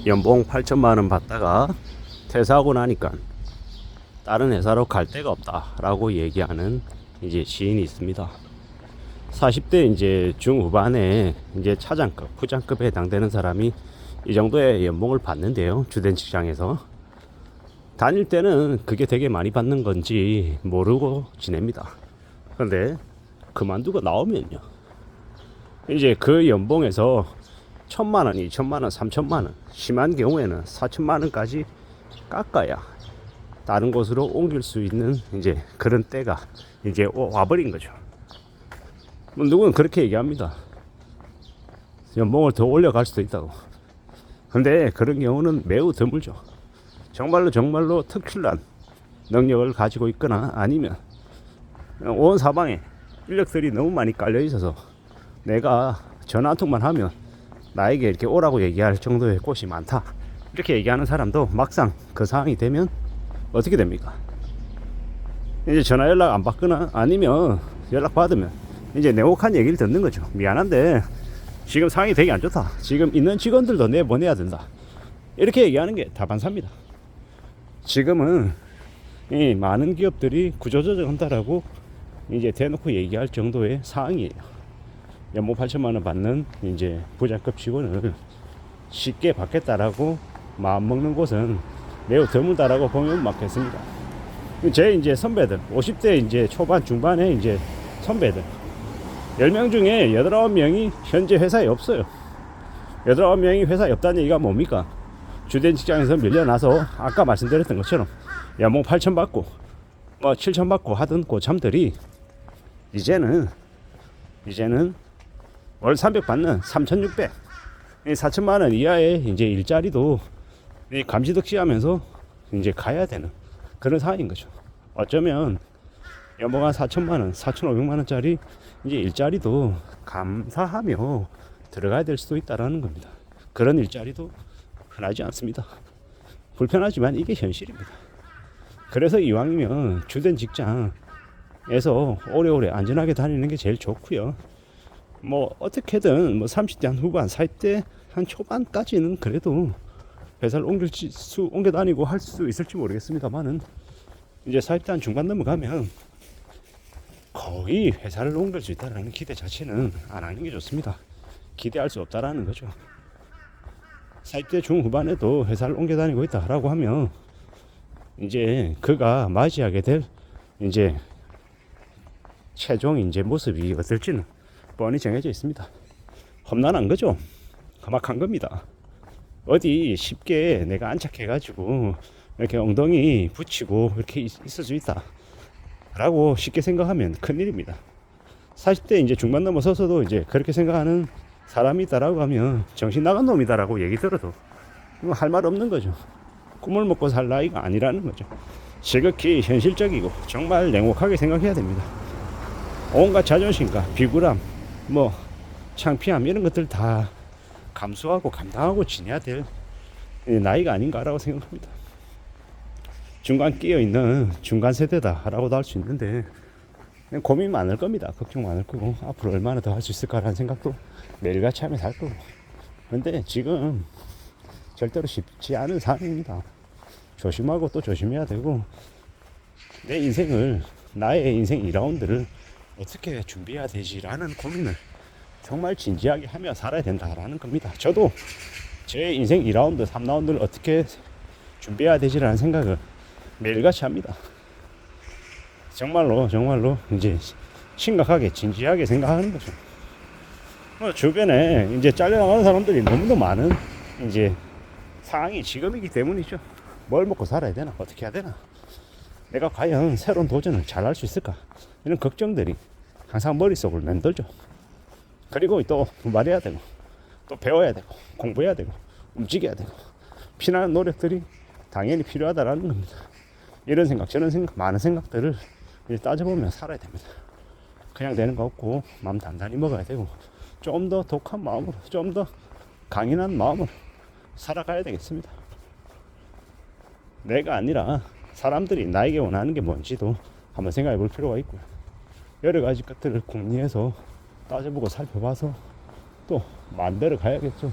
연봉 8천만 원 받다가 퇴사하고 나니까 다른 회사로 갈 데가 없다라고 얘기하는 이제 지인이 있습니다. 40대 이제 중후반에 이제 차장급, 부장급에 해당되는 사람이 이 정도의 연봉을 받는데요. 주된 직장에서 다닐 때는 그게 되게 많이 받는 건지 모르고 지냅니다. 그런데 그만두고 나오면요, 이제 그 연봉에서 1,000만 원, 2천만 원, 3천만 원, 심한 경우에는 4천만 원까지 깎아야 다른 곳으로 옮길 수 있는 이제 그런 때가 이제 와버린 거죠. 뭐 누구는 그렇게 얘기합니다. 연봉을 더 올려갈 수도 있다고. 근데 그런 경우는 매우 드물죠. 정말로 특출난 능력을 가지고 있거나 아니면 온 사방에 인력들이 너무 많이 깔려 있어서 내가 전화 한 통만 하면 나에게 이렇게 오라고 얘기할 정도의 곳이 많다, 이렇게 얘기하는 사람도 막상 그 상황이 되면 어떻게 됩니까? 이제 전화 연락 안 받거나 아니면 연락 받으면 이제 냉혹한 얘기를 듣는 거죠. 미안한데 지금 상황이 되게 안 좋다, 지금 있는 직원들도 내보내야 된다, 이렇게 얘기하는 게 다반사입니다. 지금은 이 많은 기업들이 구조조정한다라고 이제 대놓고 얘기할 정도의 상황이에요. 연봉 8천만 원 받는 이제 부장급 직원을 쉽게 받겠다라고 마음 먹는 곳은 매우 드물다라고 보면 맞겠습니다. 제 이제 선배들, 50대 이제 초반 중반에 이제 선배들 10명 중에 8, 9명이 현재 회사에 없어요. 8, 9명이 회사에 없다는 얘기가 뭡니까? 주된 직장에서 밀려나서 아까 말씀드렸던 것처럼 연봉 8천 받고 뭐 7천 받고 하던 고참들이 이제는 월 300 받는 3,600, 4천만 원 이하의 이제 일자리도 감지덕지하면서 이제 가야 되는 그런 상황인 거죠. 어쩌면 연봉 한 4천만 원, 4,500만 원짜리 이제 일자리도 감사하며 들어가야 될 수도 있다라는 겁니다. 그런 일자리도 흔하지 않습니다. 불편하지만 이게 현실입니다. 그래서 이왕이면 주된 직장에서 오래오래 안전하게 다니는 게 제일 좋고요. 뭐 어떻게든 뭐 30대 한 후반, 40대 한 초반까지는 그래도 회사를 옮겨 다니고 할 수 있을지 모르겠습니다만은 이제 40대 한 중반 넘어가면 거의 회사를 옮길 수 있다는 기대 자체는 안 하는 게 좋습니다. 기대할 수 없다라는 거죠. 40대 중후반에도 회사를 옮겨 다니고 있다라고 하면 이제 그가 맞이하게 될 이제 최종 이제 모습이 어떨지는 뻔히 정해져 있습니다. 험난한 거죠. 험악한 겁니다. 어디 쉽게 내가 안착해가지고 이렇게 엉덩이 붙이고 이렇게 있을 수 있다 라고 쉽게 생각하면 큰일입니다. 40대 이제 중반 넘어서서도 이제 그렇게 생각하는 사람이 있다라고 하면 정신 나간 놈이다라고 얘기 들어도 할 말 없는 거죠. 꿈을 먹고 살 나이가 아니라는 거죠. 지극히 현실적이고 정말 냉혹하게 생각해야 됩니다. 온갖 자존심과 비굴함, 뭐 창피함 이런 것들 다 감수하고 감당하고 지내야 될 나이가 아닌가라고 생각합니다. 중간 끼어있는 중간 세대다라고도 할 수 있는데 고민 많을 겁니다. 걱정 많을 거고 앞으로 얼마나 더 할 수 있을까라는 생각도 매일같이 하면서 할 거고. 그런데 지금 절대로 쉽지 않은 상황입니다. 조심하고 또 조심해야 되고 내 인생을, 나의 인생 2라운드를 어떻게 준비해야 되지라는 고민을 정말 진지하게 하며 살아야 된다라는 겁니다. 저도 제 인생 2라운드, 3라운드를 어떻게 준비해야 되지라는 생각을 매일같이 합니다. 정말로 이제 심각하게 진지하게 생각하는 거죠. 주변에 이제 잘려나가는 사람들이 너무도 많은 이제 상황이 지금이기 때문이죠. 뭘 먹고 살아야 되나, 어떻게 해야 되나, 내가 과연 새로운 도전을 잘 할 수 있을까, 이런 걱정들이 항상 머릿속을 맴돌죠. 그리고 또 분발해야 되고 또 배워야 되고 공부해야 되고 움직여야 되고 피나는 노력들이 당연히 필요하다라는 겁니다. 이런 생각 저런 생각 많은 생각들을 따져보면 살아야 됩니다. 그냥 되는 거 없고 마음 단단히 먹어야 되고 좀 더 독한 마음으로, 좀 더 강인한 마음으로 살아가야 되겠습니다. 내가 아니라 사람들이 나에게 원하는 게 뭔지도 한번 생각해 볼 필요가 있고요. 여러 가지 것들을 궁리해서 따져보고 살펴봐서 또 만들어 가야겠죠.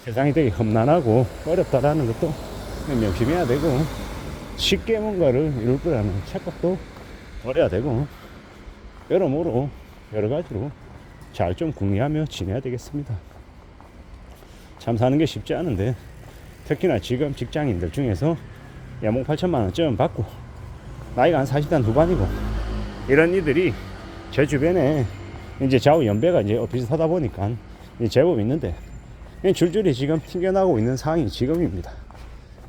세상이 되게 험난하고 어렵다라는 것도 명심해야 되고, 쉽게 뭔가를 이룰 거라는 착각도 버려야 되고, 여러모로 여러 가지로 잘 좀 궁리하며 지내야 되겠습니다. 참 사는 게 쉽지 않은데, 특히나 지금 직장인들 중에서 연봉 8천만 원쯤 받고 나이가 한 40대 후반이고 이런 이들이 제 주변에 이제 좌우 연배가 이제 비슷하다 보니까 제법 있는데, 줄줄이 지금 튕겨나오고 있는 상황이 지금입니다.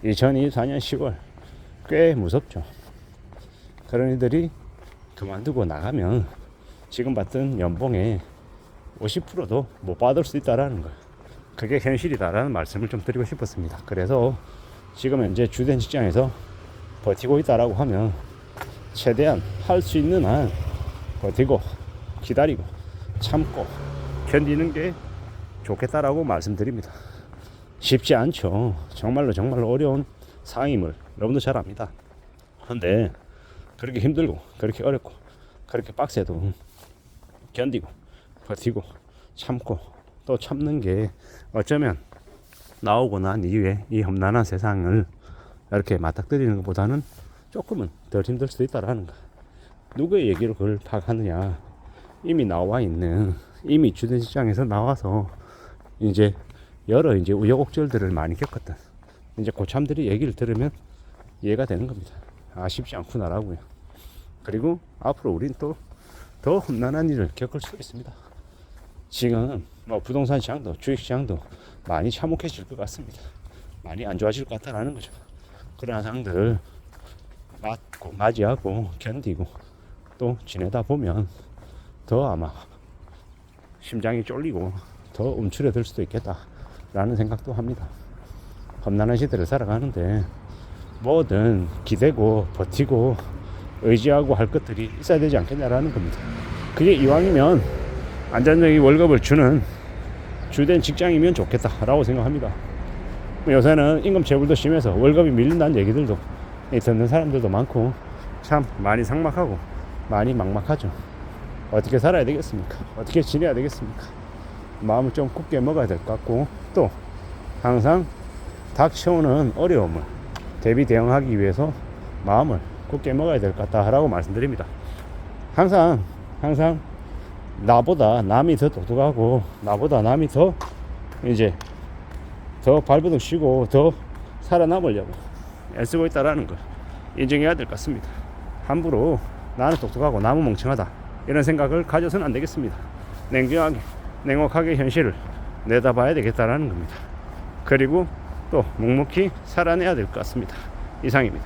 2024년 10월 꽤 무섭죠. 그런 이들이 그만두고 나가면 지금 받던 연봉의 50%도 못 받을 수 있다라는 거예요. 그게 현실이다라는 말씀을 좀 드리고 싶었습니다. 그래서 지금 현재 주된 직장에서 버티고 있다라고 하면 최대한 할 수 있는 한 버티고 기다리고 참고 견디는 게 좋겠다라고 말씀드립니다. 쉽지 않죠. 정말로 어려운 상황임을 여러분도 잘 압니다. 그런데 그렇게 힘들고 그렇게 어렵고 그렇게 빡세도 견디고 버티고 참고 또 참는 게 어쩌면 나오고 난 이후에 이 험난한 세상을 이렇게 맞닥뜨리는 것보다는 조금은 덜 힘들 수도 있다라는 거. 누구의 얘기로 그걸 파악하느냐. 이미 나와 있는, 이미 주된 시장에서 나와서 이제 여러 이제 우여곡절들을 많이 겪었던 이제 고참들이 얘기를 들으면 이해가 되는 겁니다. 아, 쉽지 않구나라고요. 그리고 앞으로 우린 또 더 험난한 일을 겪을 수 있습니다. 지금 뭐 부동산 시장도 주식 시장도 많이 참혹해질 것 같습니다. 많이 안 좋아질 것 같다라는 거죠. 그런 상황들 맞고 맞이하고 견디고 또 지내다 보면 더 아마 심장이 쫄리고 더 움츠려들 수도 있겠다라는 생각도 합니다. 험난한 시대를 살아가는데 뭐든 기대고 버티고 의지하고 할 것들이 있어야 되지 않겠냐라는 겁니다. 그게 이왕이면 안정적인 월급을 주는 주된 직장이면 좋겠다라고 생각합니다. 요새는 임금 체불도 심해서 월급이 밀린다는 얘기들도 듣는 사람들도 많고 참 많이 삭막하고 많이 막막하죠. 어떻게 살아야 되겠습니까? 어떻게 지내야 되겠습니까? 마음을 좀 굳게 먹어야 될 것 같고, 또 항상 닥쳐오는 어려움을 대비 대응하기 위해서 마음을 굳게 먹어야 될 것 같다라고 말씀드립니다. 항상 나보다 남이 더 똑똑하고 나보다 남이 더 이제 더 발버둥 쉬고 더 살아남으려고 애쓰고 있다라는 걸 인정해야 될 것 같습니다. 함부로 나는 똑똑하고 남은 멍청하다 이런 생각을 가져서는 안 되겠습니다. 냉정하게 냉혹하게 현실을 내다봐야 되겠다라는 겁니다. 그리고 또 묵묵히 살아내야 될 것 같습니다. 이상입니다.